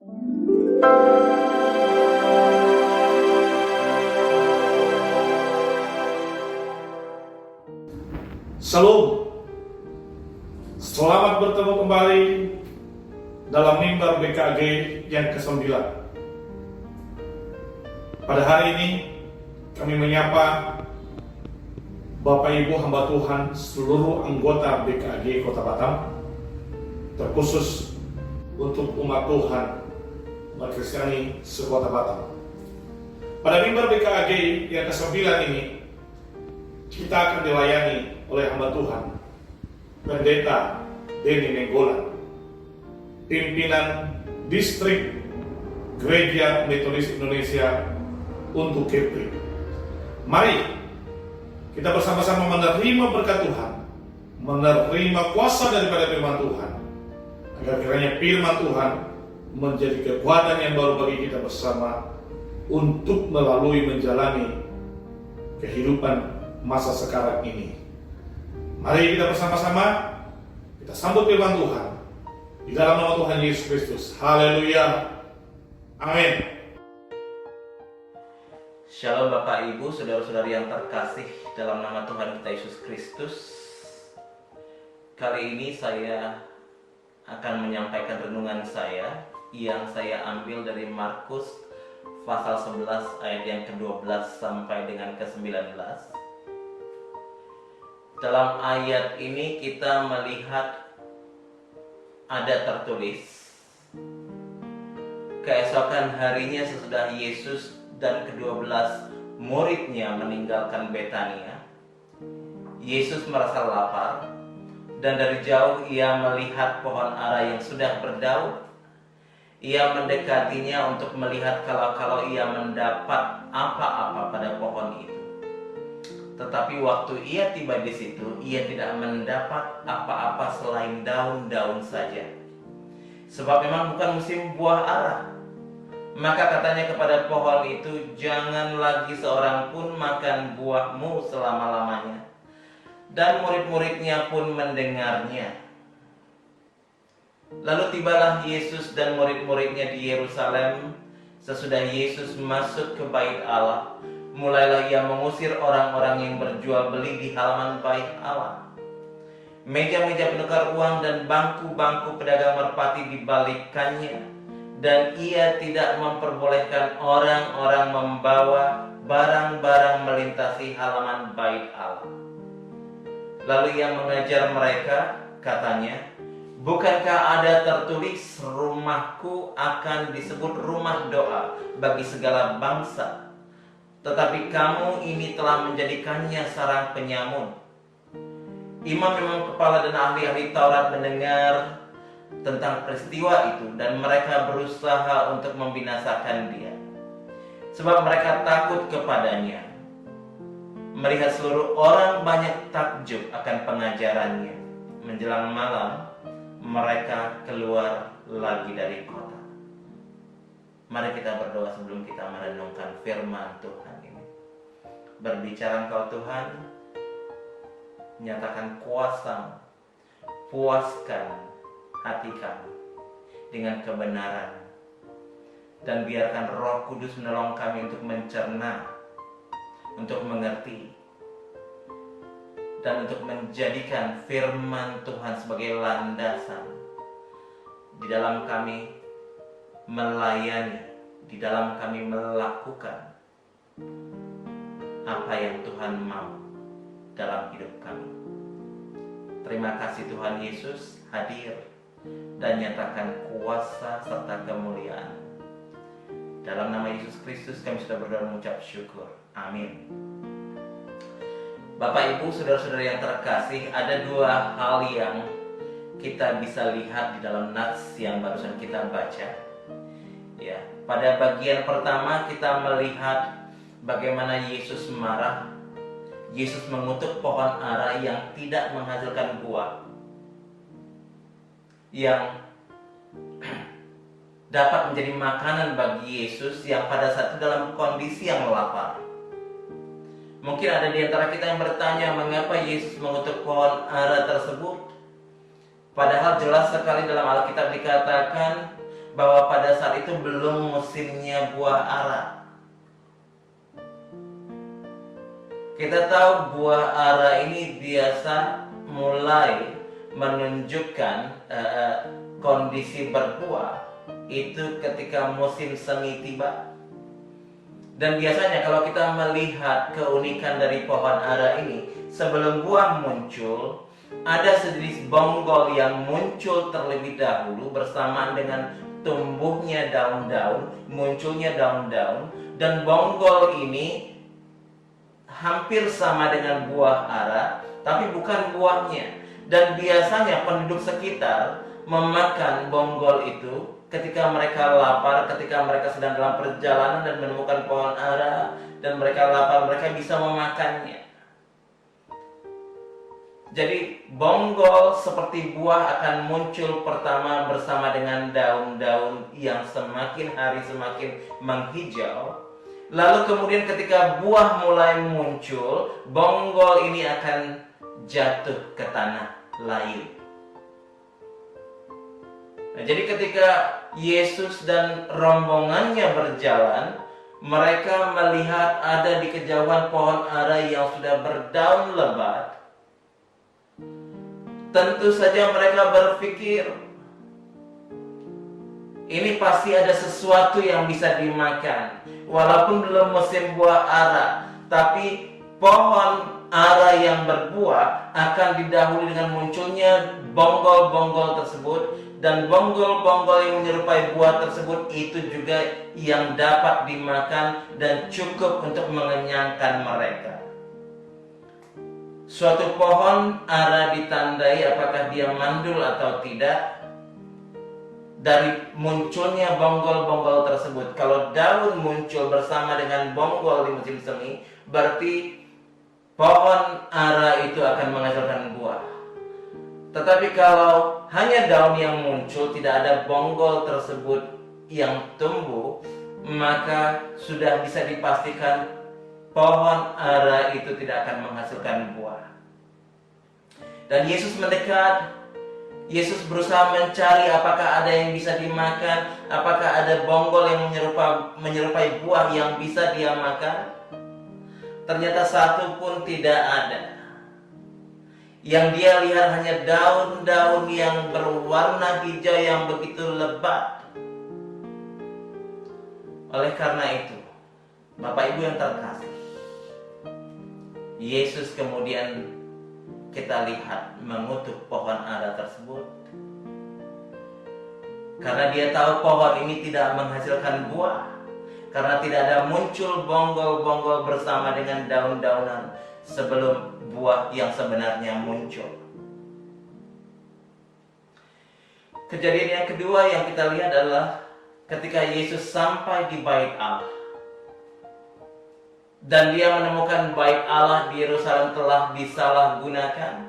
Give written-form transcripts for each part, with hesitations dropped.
Shalom, selamat bertemu kembali dalam mimbar BKG yang ke-9. Pada hari ini kami menyapa Bapak Ibu hamba Tuhan seluruh anggota BKG Kota Batam, terkhusus untuk umat Tuhan, umat Kristiani sekota Batam. Pada mimbar BKG yang ke-9 ini kita akan dilayani oleh hamba Tuhan Pendeta Denny Nenggolan, pimpinan distrik Gereja Metodis Indonesia untuk Kepri. Mari kita bersama-sama menerima berkat Tuhan, menerima kuasa daripada firman Tuhan, agar kiranya firman Tuhan menjadi kekuatan yang baru bagi kita bersama untuk melalui menjalani kehidupan masa sekarang ini. Mari kita bersama-sama kita sambut firman Tuhan di dalam nama Tuhan Yesus Kristus. Haleluya. Amin. Shalom Bapak Ibu, saudara-saudari yang terkasih dalam nama Tuhan kita Yesus Kristus. Kali ini saya akan menyampaikan renungan saya yang saya ambil dari Markus pasal 11 ayat yang ke-12 sampai dengan ke-19. Dalam ayat ini kita melihat ada tertulis, keesokan harinya sesudah Yesus dan ke-12 muridnya meninggalkan Betania, Yesus merasa lapar, dan dari jauh ia melihat pohon ara yang sudah berdaun. Ia mendekatinya untuk melihat kalau ia mendapat apa-apa pada pohon itu. Tetapi waktu ia tiba di situ, ia tidak mendapat apa-apa selain daun-daun saja, sebab memang bukan musim buah ara. Maka katanya kepada pohon itu, jangan lagi seorang pun makan buahmu selama-lamanya. Dan murid-muridnya pun mendengarnya. Lalu tibalah Yesus dan murid-muridnya di Yerusalem. Sesudah Yesus masuk ke bait Allah, mulailah ia mengusir orang-orang yang berjual beli di halaman bait Allah. Meja-meja penukar uang dan bangku-bangku pedagang merpati dibalikkannya, dan ia tidak memperbolehkan orang-orang membawa barang-barang melintasi halaman bait Allah. Lalu ia mengajar mereka, katanya, bukankah ada tertulis, rumahku akan disebut rumah doa bagi segala bangsa? Tetapi kamu ini telah menjadikannya sarang penyamun. Imam-imam kepala dan ahli-ahli Taurat mendengar tentang peristiwa itu, dan mereka berusaha untuk membinasakan dia, sebab mereka takut kepadanya. Melihat seluruh orang banyak takjub akan pengajarannya. Menjelang malam, mereka keluar lagi dari kota. Mari kita berdoa sebelum kita merenungkan firman Tuhan ini. Berbicara Engkau Tuhan, nyatakan kuasa, puaskan hati kami dengan kebenaran, dan biarkan Roh Kudus menolong kami untuk mencerna, untuk mengerti, dan untuk menjadikan firman Tuhan sebagai landasan di dalam kami melayani, di dalam kami melakukan apa yang Tuhan mau dalam hidup kami. Terima kasih Tuhan Yesus hadir dan nyatakan kuasa serta kemuliaan. Dalam nama Yesus Kristus kami sudah berdoa mengucap syukur. Amin. Bapak Ibu, saudara-saudara yang terkasih, ada dua hal yang kita bisa lihat di dalam nats yang barusan kita baca. Ya, pada bagian pertama kita melihat bagaimana Yesus marah. Yesus mengutuk pohon ara yang tidak menghasilkan buah, yang dapat menjadi makanan bagi Yesus yang pada saat itu dalam kondisi yang lapar. Mungkin ada di antara kita yang bertanya, mengapa Yesus mengutuk pohon ara tersebut? Padahal jelas sekali dalam Alkitab dikatakan bahwa pada saat itu belum musimnya buah ara. Kita tahu buah ara ini biasa mulai menunjukkan kondisi berbuah itu ketika musim semi tiba. Dan biasanya kalau kita melihat keunikan dari pohon ara ini, sebelum buah muncul, ada sejenis bonggol yang muncul terlebih dahulu bersamaan dengan tumbuhnya daun-daun, munculnya daun-daun, dan bonggol ini hampir sama dengan buah ara, tapi bukan buahnya. Dan biasanya penduduk sekitar memakan bonggol itu ketika mereka lapar, ketika mereka sedang dalam perjalanan dan menemukan pohon ara, dan mereka lapar, mereka bisa memakannya. Jadi bonggol seperti buah akan muncul pertama bersama dengan daun-daun yang semakin hari semakin menghijau. Lalu kemudian ketika buah mulai muncul, bonggol ini akan jatuh ke tanah layu. Nah, jadi ketika Yesus dan rombongannya berjalan, mereka melihat ada di kejauhan pohon ara yang sudah berdaun lebat. Tentu saja mereka berpikir, ini pasti ada sesuatu yang bisa dimakan. Walaupun belum musim buah ara, tapi pohon ara yang berbuah akan didahului dengan munculnya bonggol-bonggol tersebut. Dan bonggol-bonggol yang menyerupai buah tersebut itu juga yang dapat dimakan dan cukup untuk mengenyangkan mereka. Suatu pohon ara ditandai apakah dia mandul atau tidak dari munculnya bonggol-bonggol tersebut. Kalau daun muncul bersama dengan bonggol di musim semi, berarti pohon ara itu akan menghasilkan buah. Tetapi kalau hanya daun yang muncul, tidak ada bonggol tersebut yang tumbuh, maka sudah bisa dipastikan pohon ara itu tidak akan menghasilkan buah. Dan Yesus mendekat. Yesus berusaha mencari apakah ada yang bisa dimakan, apakah ada bonggol yang menyerupai buah yang bisa dia makan. Ternyata satu pun tidak ada. Yang dia lihat hanya daun-daun yang berwarna hijau yang begitu lebat. Oleh karena itu, Bapak Ibu yang terkasih, Yesus kemudian kita lihat mengutuk pohon ara tersebut. Karena dia tahu pohon ini tidak menghasilkan buah. Karena tidak ada muncul bonggol-bonggol bersama dengan daun-daunan sebelum buah yang sebenarnya muncul. Kejadian yang kedua yang kita lihat adalah ketika Yesus sampai di Bait Allah. Dan dia menemukan Bait Allah di Yerusalem telah disalahgunakan.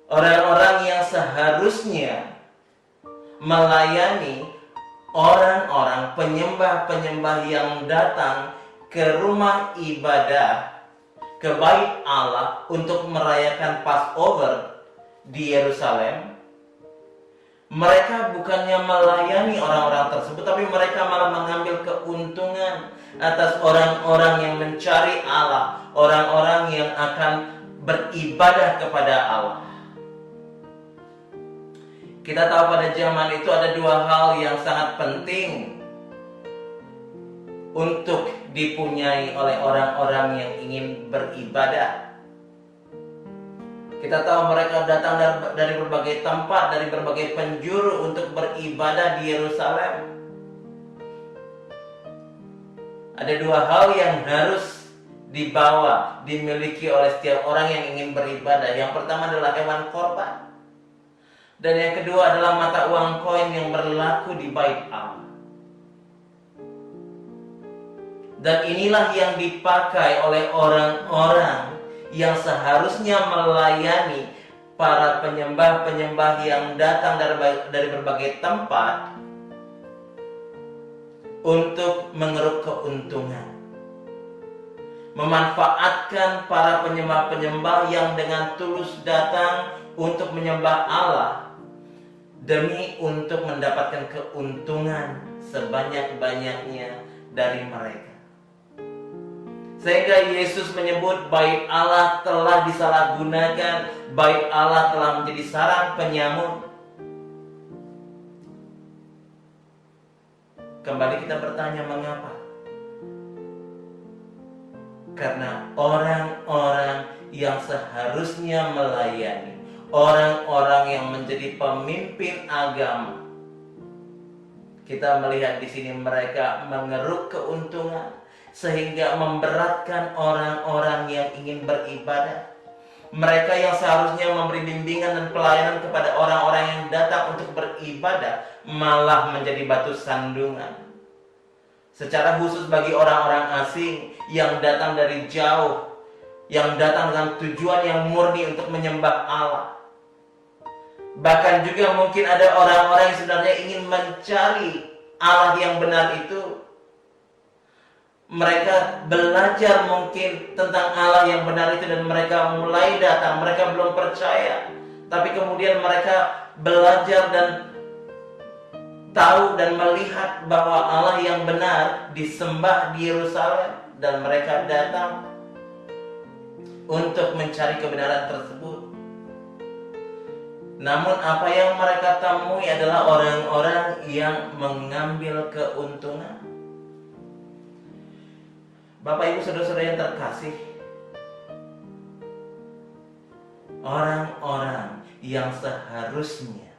Orang-orang yang seharusnya melayani orang-orang penyembah-penyembah yang datang ke rumah ibadah, ke Bait Allah untuk merayakan Passover di Yerusalem, mereka bukannya melayani orang-orang tersebut, tapi mereka malah mengambil keuntungan atas orang-orang yang mencari Allah, orang-orang yang akan beribadah kepada Allah. Kita tahu pada zaman itu ada dua hal yang sangat penting untuk dipunyai oleh orang-orang yang ingin beribadah. Kita tahu mereka datang dari berbagai tempat, dari berbagai penjuru untuk beribadah di Yerusalem. Ada dua hal yang harus dibawa, dimiliki oleh setiap orang yang ingin beribadah. Yang pertama adalah hewan korban. Dan yang kedua adalah mata uang koin yang berlaku di Bait Allah. Dan inilah yang dipakai oleh orang-orang yang seharusnya melayani para penyembah-penyembah yang datang dari berbagai tempat untuk mengeruk keuntungan. Memanfaatkan para penyembah-penyembah yang dengan tulus datang untuk menyembah Allah, demi untuk mendapatkan keuntungan sebanyak-banyaknya dari mereka. Sehingga Yesus menyebut bait Allah telah disalahgunakan, bait Allah telah menjadi sarang penyamun. Kembali kita bertanya, mengapa? Karena orang-orang yang seharusnya melayani, orang-orang yang menjadi pemimpin agama, kita melihat di sini mereka mengeruk keuntungan sehingga memberatkan orang-orang yang ingin beribadah. Mereka yang seharusnya memberi bimbingan dan pelayanan kepada orang-orang yang datang untuk beribadah malah menjadi batu sandungan. Secara khusus bagi orang-orang asing yang datang dari jauh, yang datang dengan tujuan yang murni untuk menyembah Allah. Bahkan juga mungkin ada orang-orang yang sebenarnya ingin mencari Allah yang benar itu. Mereka belajar mungkin tentang Allah yang benar itu dan mereka mulai datang. Mereka belum percaya, tapi kemudian mereka belajar dan tahu dan melihat bahwa Allah yang benar disembah di Yerusalem, dan mereka datang untuk mencari kebenaran tersebut. Namun apa yang mereka temui adalah orang-orang yang mengambil keuntungan. Bapak Ibu saudara-saudara yang terkasih, orang-orang yang seharusnya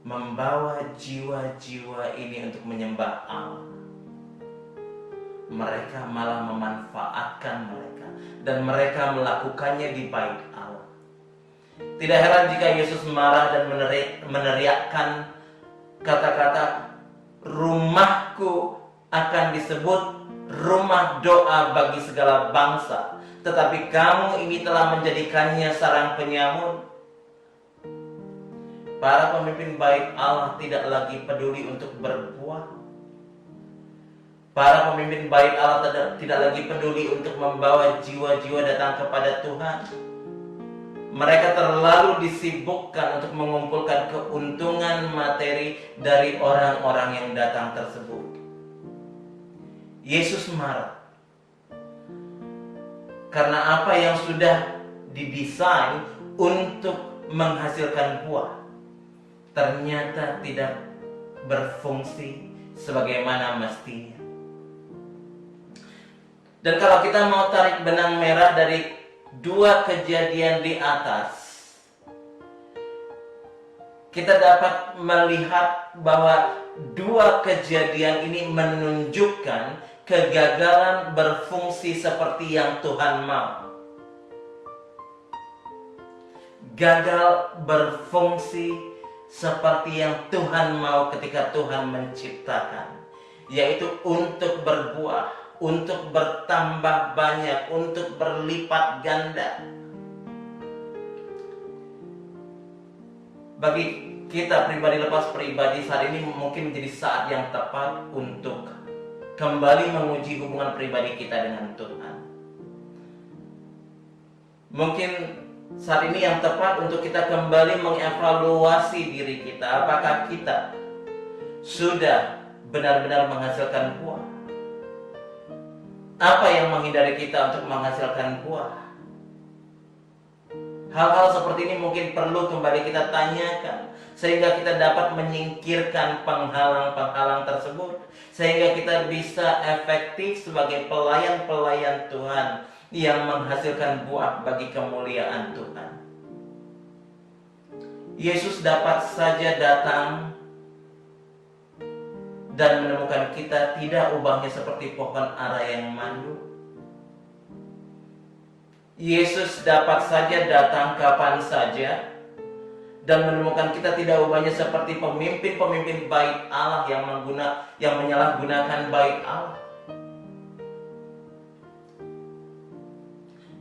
membawa jiwa-jiwa ini untuk menyembah Allah, mereka malah memanfaatkan mereka dan mereka melakukannya di bait Allah. Tidak heran jika Yesus marah dan meneriakkan kata-kata, rumahku akan disebut rumah doa bagi segala bangsa, tetapi kamu ini telah menjadikannya sarang penyamun. Para pemimpin bait Allah tidak lagi peduli untuk berbuah. Para pemimpin bait Allah tidak lagi peduli untuk membawa jiwa-jiwa datang kepada Tuhan. Mereka terlalu disibukkan untuk mengumpulkan keuntungan materi dari orang-orang yang datang tersebut. Yesus marah karena apa yang sudah didesain untuk menghasilkan buah ternyata tidak berfungsi sebagaimana mestinya. Dan kalau kita mau tarik benang merah dari dua kejadian di atas, kita dapat melihat bahwa dua kejadian ini menunjukkan kegagalan berfungsi seperti yang Tuhan mau. Gagal berfungsi seperti yang Tuhan mau ketika Tuhan menciptakan, yaitu untuk berbuah, untuk bertambah banyak, untuk berlipat ganda. Bagi kita pribadi lepas pribadi saat ini mungkin menjadi saat yang tepat untuk kembali menguji hubungan pribadi kita dengan Tuhan. Mungkin saat ini yang tepat untuk kita kembali mengevaluasi diri kita. Apakah kita sudah benar-benar menghasilkan buah? Apa yang menghindari kita untuk menghasilkan buah? Hal-hal seperti ini mungkin perlu kembali kita tanyakan, sehingga kita dapat menyingkirkan penghalang-penghalang tersebut, sehingga kita bisa efektif sebagai pelayan-pelayan Tuhan yang menghasilkan buah bagi kemuliaan Tuhan. Yesus dapat saja datang dan menemukan kita tidak ubahnya seperti pohon ara yang mandu. Yesus dapat saja datang kapan saja dan menemukan kita tidak ubahnya seperti pemimpin-pemimpin bait Allah yang menyalahgunakan bait Allah.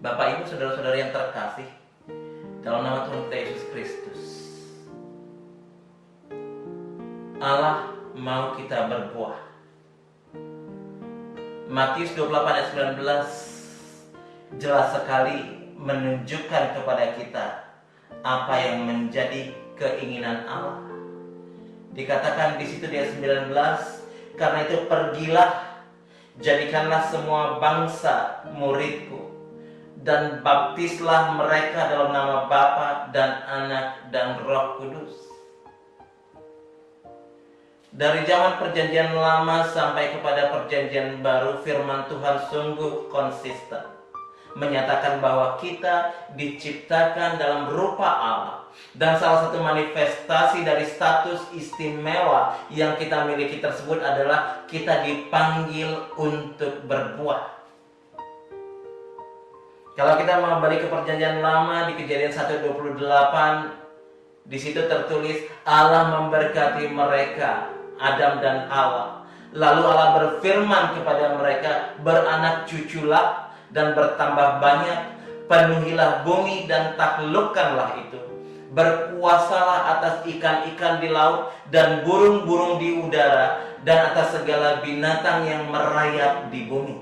Bapak Ibu saudara-saudara yang terkasih, dalam nama Tuhan kita Yesus Kristus, Allah mau kita berbuah. Matius 28 ayat 19 jelas sekali menunjukkan kepada kita apa yang menjadi keinginan Allah. Dikatakan di situ di ayat 19, karena itu pergilah, jadikanlah semua bangsa muridku, dan baptislah mereka dalam nama Bapa dan Anak dan Roh Kudus. Dari zaman perjanjian lama sampai kepada perjanjian baru, firman Tuhan sungguh konsisten, menyatakan bahwa kita diciptakan dalam rupa Allah. Dan salah satu manifestasi dari status istimewa yang kita miliki tersebut adalah kita dipanggil untuk berbuah. Kalau kita mau balik ke perjanjian lama di Kejadian 1:28, di situ tertulis Allah memberkati mereka, Adam dan Hawa. Lalu Allah berfirman kepada mereka, beranak cuculah dan bertambah banyak, penuhilah bumi dan taklukkanlah itu. Berkuasalah atas ikan-ikan di laut dan burung-burung di udara dan atas segala binatang yang merayap di bumi.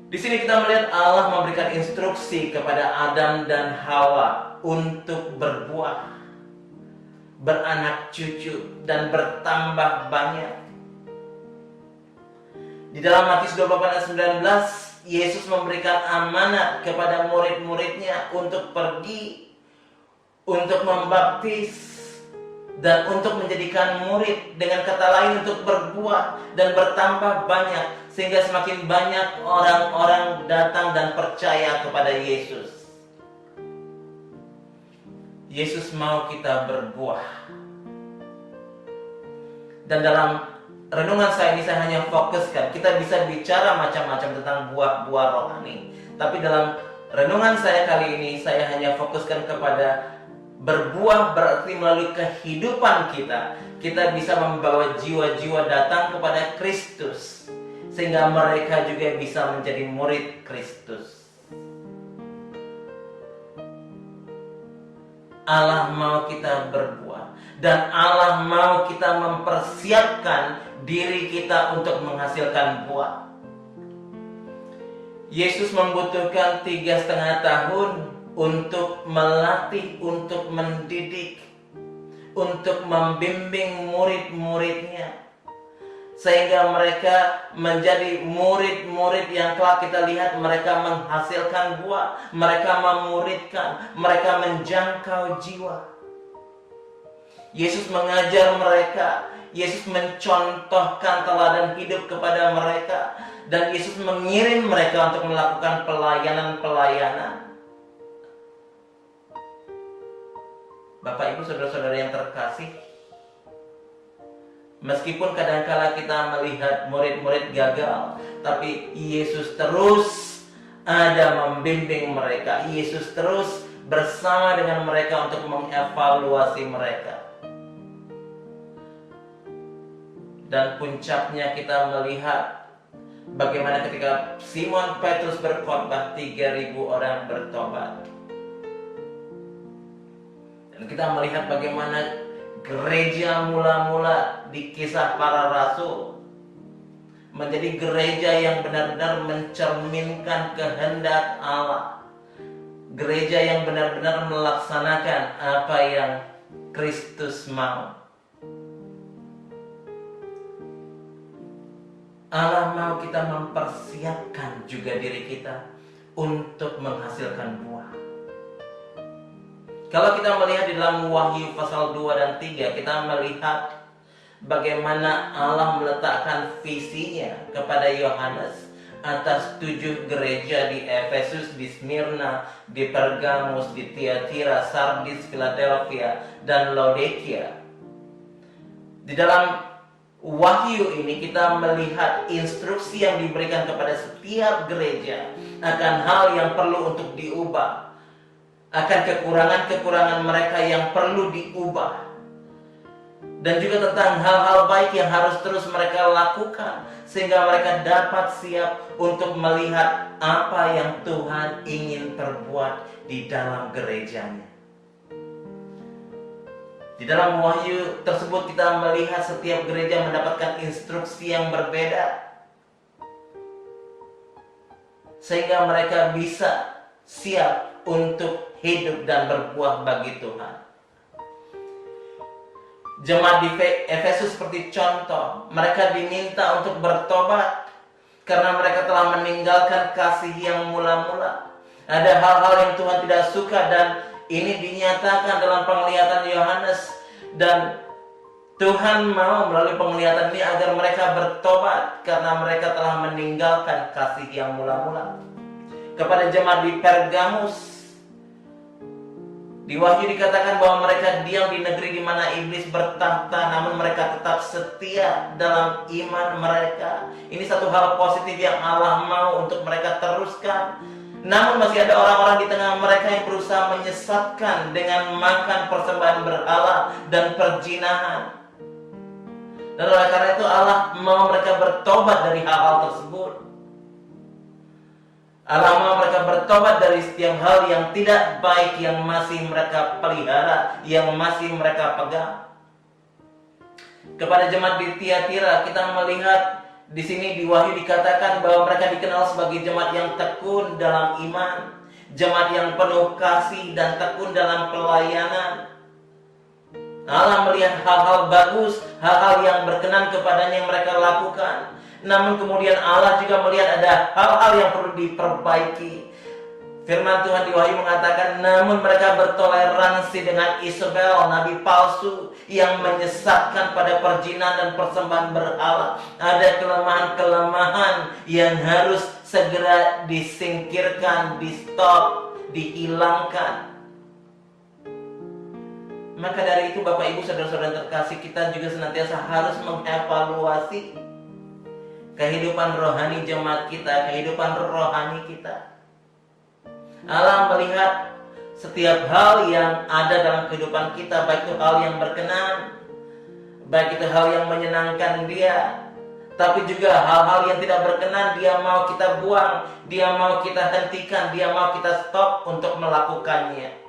Di sini kita melihat Allah memberikan instruksi kepada Adam dan Hawa untuk berbuah, beranak cucu, dan bertambah banyak. Di dalam Matius 28:19, Yesus memberikan amanat kepada murid-muridnya untuk pergi, untuk membaptis, dan untuk menjadikan murid. Dengan kata lain, untuk berbuah dan bertambah banyak, sehingga semakin banyak orang-orang datang dan percaya kepada Yesus. Yesus mau kita berbuah. Dan dalam renungan saya ini saya hanya fokuskan, kita bisa bicara macam-macam tentang buah-buah rohani, tapi dalam renungan saya kali ini saya hanya fokuskan kepada berbuah. Berarti melalui kehidupan kita bisa membawa jiwa-jiwa datang kepada Kristus, sehingga mereka juga bisa menjadi murid Kristus. Allah mau kita berbuah, dan Allah mau kita mempersiapkan diri kita untuk menghasilkan buah. Yesus membutuhkan 3,5 tahun untuk melatih, untuk mendidik, untuk membimbing murid-muridnya, sehingga mereka menjadi murid-murid yang kelak kita lihat mereka menghasilkan buah, mereka memuridkan, mereka menjangkau jiwa. Yesus mengajar mereka, Yesus mencontohkan teladan hidup kepada mereka, dan Yesus mengirim mereka untuk melakukan pelayanan-pelayanan. Bapak, Ibu, Saudara-saudara yang terkasih, meskipun kadangkala kita melihat murid-murid gagal, tapi Yesus terus ada membimbing mereka. Yesus terus bersama dengan mereka untuk mengevaluasi mereka. Dan puncaknya kita melihat bagaimana ketika Simon Petrus berkhotbah, 3.000 orang bertobat. Dan kita melihat bagaimana gereja mula-mula di Kisah Para Rasul menjadi gereja yang benar-benar mencerminkan kehendak Allah. Gereja yang benar-benar melaksanakan apa yang Kristus mau. Allah mau kita mempersiapkan juga diri kita untuk menghasilkan buah. Kalau kita melihat di dalam Wahyu pasal 2 dan 3, kita melihat bagaimana Allah meletakkan visinya kepada Yohanes atas 7 gereja di Efesus, di Smyrna, di Pergamus, di Tiatira, Sardis, Philadelphia, dan Laodikia. Di dalam Wahyu ini kita melihat instruksi yang diberikan kepada setiap gereja akan hal yang perlu untuk diubah, akan kekurangan-kekurangan mereka yang perlu diubah, dan juga tentang hal-hal baik yang harus terus mereka lakukan sehingga mereka dapat siap untuk melihat apa yang Tuhan ingin perbuat di dalam gerejanya. Di dalam Wahyu tersebut kita melihat setiap gereja mendapatkan instruksi yang berbeda, sehingga mereka bisa siap untuk hidup dan berbuah bagi Tuhan. Jemaat di Efesus seperti contoh, mereka diminta untuk bertobat karena mereka telah meninggalkan kasih yang mula-mula. Ada hal-hal yang Tuhan tidak suka dan ini dinyatakan dalam penglihatan Yohanes, dan Tuhan mau melalui penglihatan ini agar mereka bertobat karena mereka telah meninggalkan kasih yang mula-mula. Kepada jemaat di Pergamus, di Wahyu dikatakan bahwa mereka diam di negeri di mana iblis bertahta, namun mereka tetap setia dalam iman mereka. Ini satu hal positif yang Allah mau untuk mereka teruskan. Namun masih ada orang-orang di tengah mereka yang berusaha menyesatkan dengan makan persembahan berhala dan perzinahan. Dan oleh karena itu Allah mau mereka bertobat dari hal-hal tersebut. Allah mau mereka bertobat dari setiap hal yang tidak baik yang masih mereka pelihara, yang masih mereka pegang. Kepada jemaat di Tiatira, kita melihat di sini di Wahyu dikatakan bahwa mereka dikenal sebagai jemaat yang tekun dalam iman, jemaat yang penuh kasih dan tekun dalam pelayanan. Allah melihat hal-hal bagus, hal-hal yang berkenan kepadanya yang mereka lakukan. Namun kemudian Allah juga melihat ada hal-hal yang perlu diperbaiki. Firman Tuhan di Wahyu mengatakan, namun mereka bertoleransi dengan Isabel, nabi palsu yang menyesatkan pada perzinahan dan persembahan berhala. Ada kelemahan-kelemahan yang harus segera disingkirkan, di-stop, dihilangkan. Maka dari itu Bapak Ibu Saudara-saudara terkasih, kita juga senantiasa harus mengevaluasi kehidupan rohani jemaat kita, kehidupan rohani kita. Allah melihat setiap hal yang ada dalam kehidupan kita, baik itu hal yang berkenan, baik itu hal yang menyenangkan Dia, tapi juga hal-hal yang tidak berkenan Dia mau kita buang, Dia mau kita hentikan, Dia mau kita stop untuk melakukannya.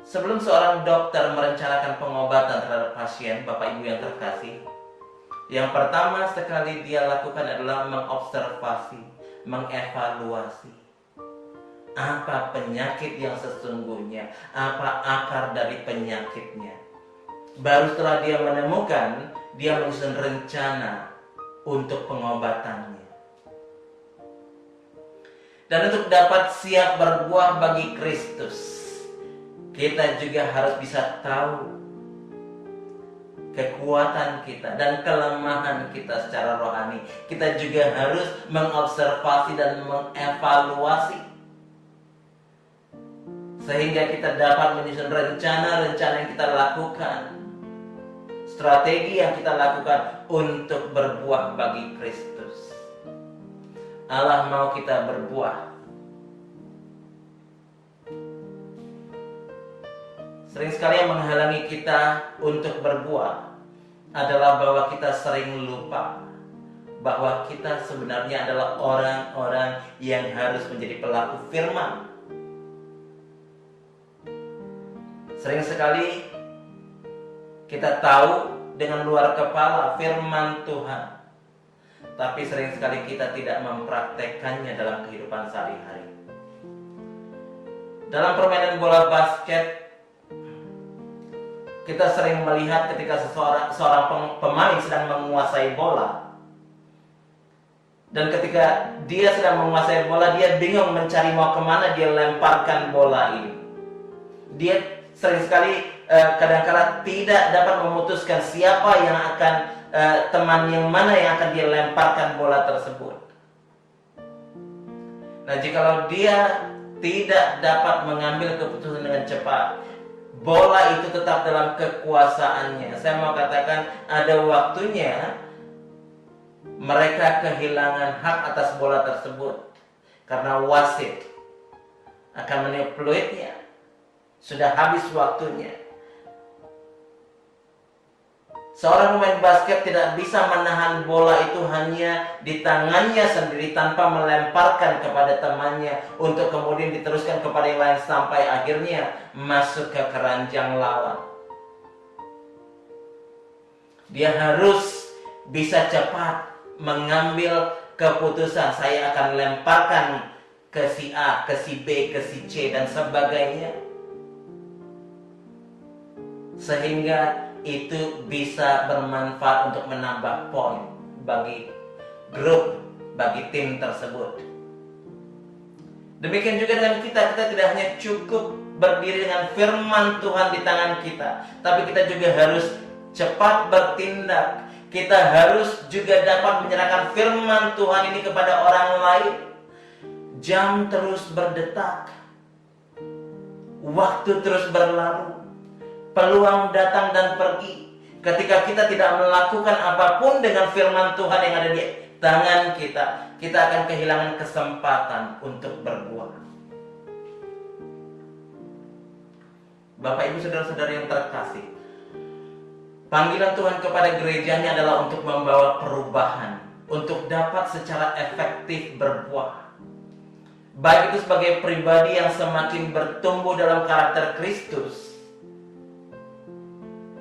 Sebelum seorang dokter merencanakan pengobatan terhadap pasien, Bapak Ibu yang terkasih, yang pertama sekali dia lakukan adalah mengobservasi, mengevaluasi. Apa penyakit yang sesungguhnya? Apa akar dari penyakitnya? Baru setelah dia menemukan, dia menyusun rencana untuk pengobatannya. Dan untuk dapat siap berbuah bagi Kristus, kita juga harus bisa tahu kekuatan kita dan kelemahan kita secara rohani. Kita juga harus mengobservasi dan mengevaluasi, sehingga kita dapat menyusun rencana-rencana yang kita lakukan, strategi yang kita lakukan untuk berbuah bagi Kristus. Allah mau kita berbuah. Sering sekali yang menghalangi kita untuk berbuah adalah bahwa kita sering lupa bahwa kita sebenarnya adalah orang-orang yang harus menjadi pelaku firman. Sering sekali kita tahu dengan luar kepala firman Tuhan, tapi sering sekali kita tidak mempraktekkannya dalam kehidupan sehari-hari. Dalam permainan bola basket, kita sering melihat ketika seorang pemain sedang menguasai bola, dan ketika dia sedang menguasai bola, dia bingung mencari mau kemana dia lemparkan bola ini. Dia sering sekali kadang-kadang tidak dapat memutuskan siapa yang akan teman yang mana yang akan dia lemparkan bola tersebut. Nah, jikalau dia tidak dapat mengambil keputusan dengan cepat, bola itu tetap dalam kekuasaannya. Saya mau katakan ada waktunya mereka kehilangan hak atas bola tersebut karena wasit akan meneploidnya. Sudah habis waktunya. Seorang pemain basket tidak bisa menahan bola itu hanya di tangannya sendiri tanpa melemparkan kepada temannya untuk kemudian diteruskan kepada yang lain sampai akhirnya masuk ke keranjang lawan. Dia harus bisa cepat mengambil keputusan. Saya akan lemparkan ke si A, ke si B, ke si C dan sebagainya. sehingga itu bisa bermanfaat untuk menambah poin bagi grup, bagi tim tersebut. Demikian juga dengan kita tidak hanya cukup berdiri dengan firman Tuhan di tangan kita, tapi kita juga harus cepat bertindak. Kita harus juga dapat menyerahkan firman Tuhan ini kepada orang lain. Jam terus berdetak, waktu terus berlalu, peluang datang dan pergi. Ketika kita tidak melakukan apapun dengan firman Tuhan yang ada di tangan kita akan kehilangan kesempatan untuk berbuah. Bapak, Ibu, saudara-saudara yang terkasih, panggilan Tuhan kepada gerejanya adalah untuk membawa perubahan, untuk dapat secara efektif berbuah. Baik itu sebagai pribadi yang semakin bertumbuh dalam karakter Kristus,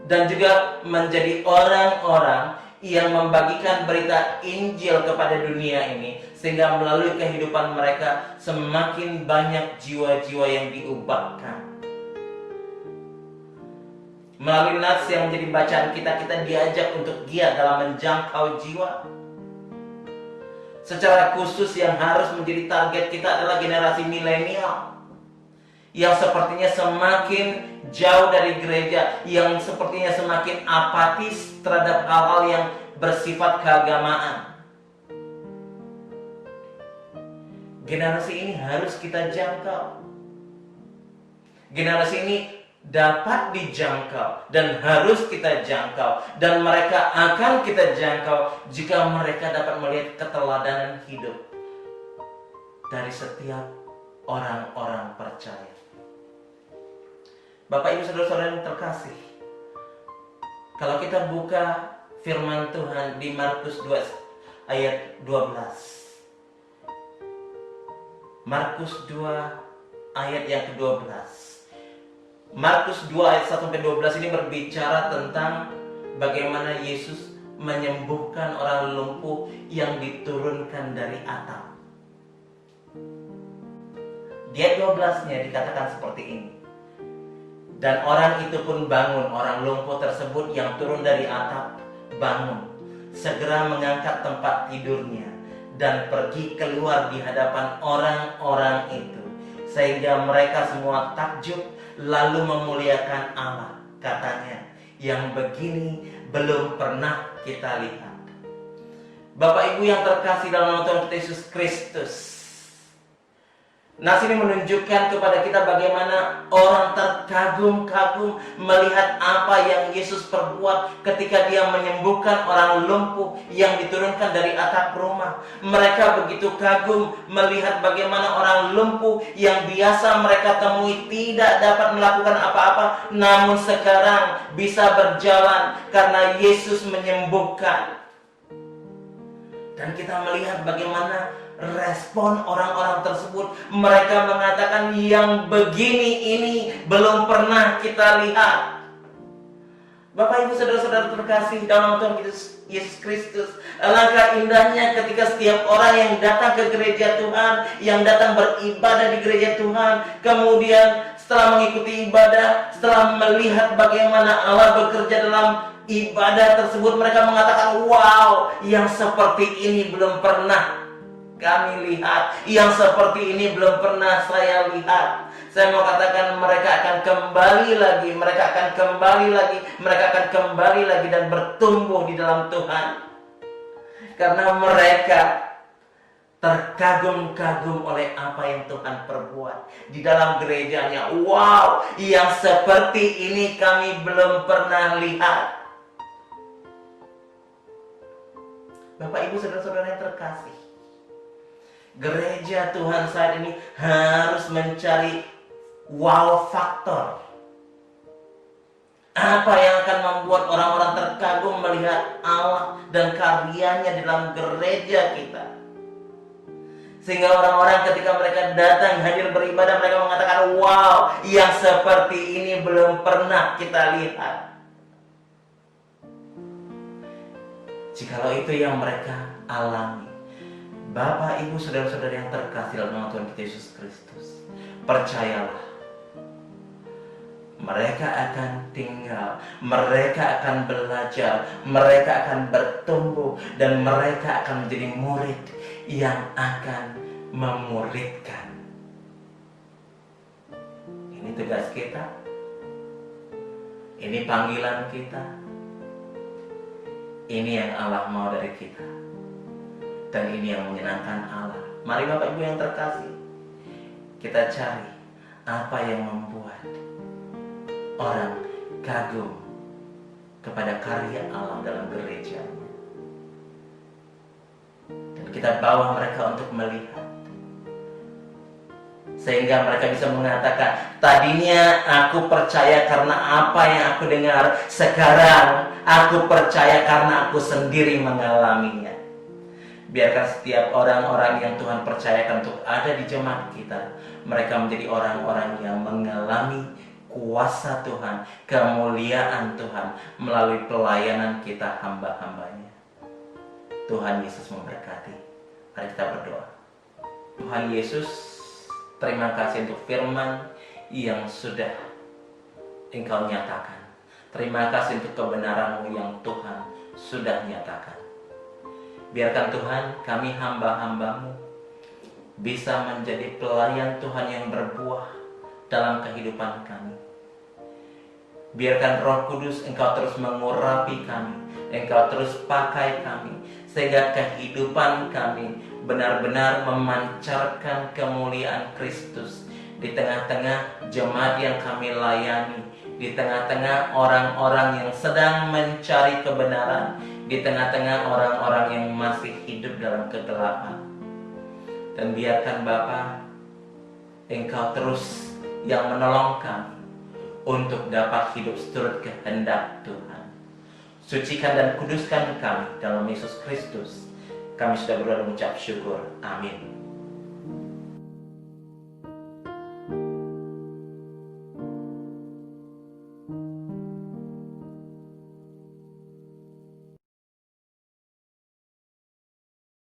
dan juga menjadi orang-orang yang membagikan berita Injil kepada dunia ini, sehingga melalui kehidupan mereka semakin banyak jiwa-jiwa yang diubahkan. Melalui nats yang menjadi bacaan kita diajak untuk giat dalam menjangkau jiwa. Secara khusus yang harus menjadi target kita adalah generasi milenial, yang sepertinya semakin jauh dari gereja, yang sepertinya semakin apatis terhadap hal-hal yang bersifat keagamaan. Generasi ini harus kita jangkau. Generasi ini dapat dijangkau dan harus kita jangkau, dan mereka akan kita jangkau jika mereka dapat melihat keteladanan hidup dari setiap orang-orang percaya. Bapak, Ibu, saudara-saudara yang terkasih, kalau kita buka firman Tuhan di Markus 2 ayat 12. Markus 2 ayat yang ke-12. Markus 2 ayat 1-12 ini berbicara tentang bagaimana Yesus menyembuhkan orang lumpuh yang diturunkan dari atap. Di ayat 12-nya dikatakan seperti ini. Dan orang itu pun bangun, orang lumpuh tersebut yang turun dari atap bangun, segera mengangkat tempat tidurnya dan pergi keluar di hadapan orang-orang itu, sehingga mereka semua takjub lalu memuliakan Allah. Katanya, yang begini belum pernah kita lihat. Bapak, Ibu yang terkasih dalam nama Tuhan kita Yesus Kristus, nas ini menunjukkan kepada kita bagaimana orang terkagum-kagum melihat apa yang Yesus perbuat ketika dia menyembuhkan orang lumpuh yang diturunkan dari atap rumah. Mereka begitu kagum melihat bagaimana orang lumpuh yang biasa mereka temui tidak dapat melakukan apa-apa, namun sekarang bisa berjalan karena Yesus menyembuhkan. Dan kita melihat bagaimana respon orang-orang tersebut. Mereka mengatakan, yang begini ini belum pernah kita lihat. Bapak, Ibu, saudara-saudara terkasih dalam Tuhan Yesus Kristus, alangkah indahnya ketika setiap orang yang datang ke gereja Tuhan, yang datang beribadah di gereja Tuhan, kemudian setelah mengikuti ibadah, setelah melihat bagaimana Allah bekerja dalam ibadah tersebut, mereka mengatakan, wow, yang seperti ini belum pernah kami lihat, yang seperti ini belum pernah saya lihat. Saya mau katakan, mereka akan kembali lagi, mereka akan kembali lagi dan bertumbuh di dalam Tuhan, karena mereka terkagum-kagum oleh apa yang Tuhan perbuat di dalam gerejanya. Wow, yang seperti ini kami belum pernah lihat. Bapak, Ibu, saudara-saudara yang terkasih, gereja Tuhan saat ini harus mencari wow faktor. Apa yang akan membuat orang-orang terkagum melihat Allah dan karyanya dalam gereja kita, sehingga orang-orang ketika mereka datang hadir beribadah, mereka mengatakan, wow, yang seperti ini belum pernah kita lihat. Jikalau itu yang mereka alami, Bapak, Ibu, saudara-saudara yang terkasih dalam nama Tuhan kita Yesus Kristus, percayalah, mereka akan tinggal, mereka akan belajar, mereka akan bertumbuh, dan mereka akan menjadi murid yang akan memuridkan. Ini tugas kita, ini panggilan kita, ini yang Allah mau dari kita, dan ini yang menyenangkan Allah. Mari Bapak Ibu yang terkasih, kita cari apa yang membuat orang kagum kepada karya Allah dalam gerejanya, dan kita bawa mereka untuk melihat, sehingga mereka bisa mengatakan, tadinya aku percaya karena apa yang aku dengar, sekarang aku percaya karena aku sendiri mengalaminya. Biarkan setiap orang-orang yang Tuhan percayakan untuk ada di jemaat kita, mereka menjadi orang-orang yang mengalami kuasa Tuhan, kemuliaan Tuhan melalui pelayanan kita hamba-hambanya. Tuhan Yesus memberkati. Mari kita berdoa. Tuhan Yesus, terima kasih untuk firman yang sudah Engkau nyatakan. Terima kasih untuk kebenaran-Mu yang Tuhan sudah nyatakan. Biarkan Tuhan kami hamba-hamba-Mu bisa menjadi pelayan Tuhan yang berbuah dalam kehidupan kami. Biarkan Roh Kudus Engkau terus mengurapi kami, Engkau terus pakai kami, sehingga kehidupan kami benar-benar memancarkan kemuliaan Kristus di tengah-tengah jemaat yang kami layani, di tengah-tengah orang-orang yang sedang mencari kebenaran, di tengah-tengah orang-orang yang masih hidup dalam kegelapan. Dan biarkan Bapa, Engkau terus yang menolong kami untuk dapat hidup seturut kehendak Tuhan. Sucikan dan kuduskan kami dalam Yesus Kristus. Kami sudah berdoa dan mengucap syukur. Amin.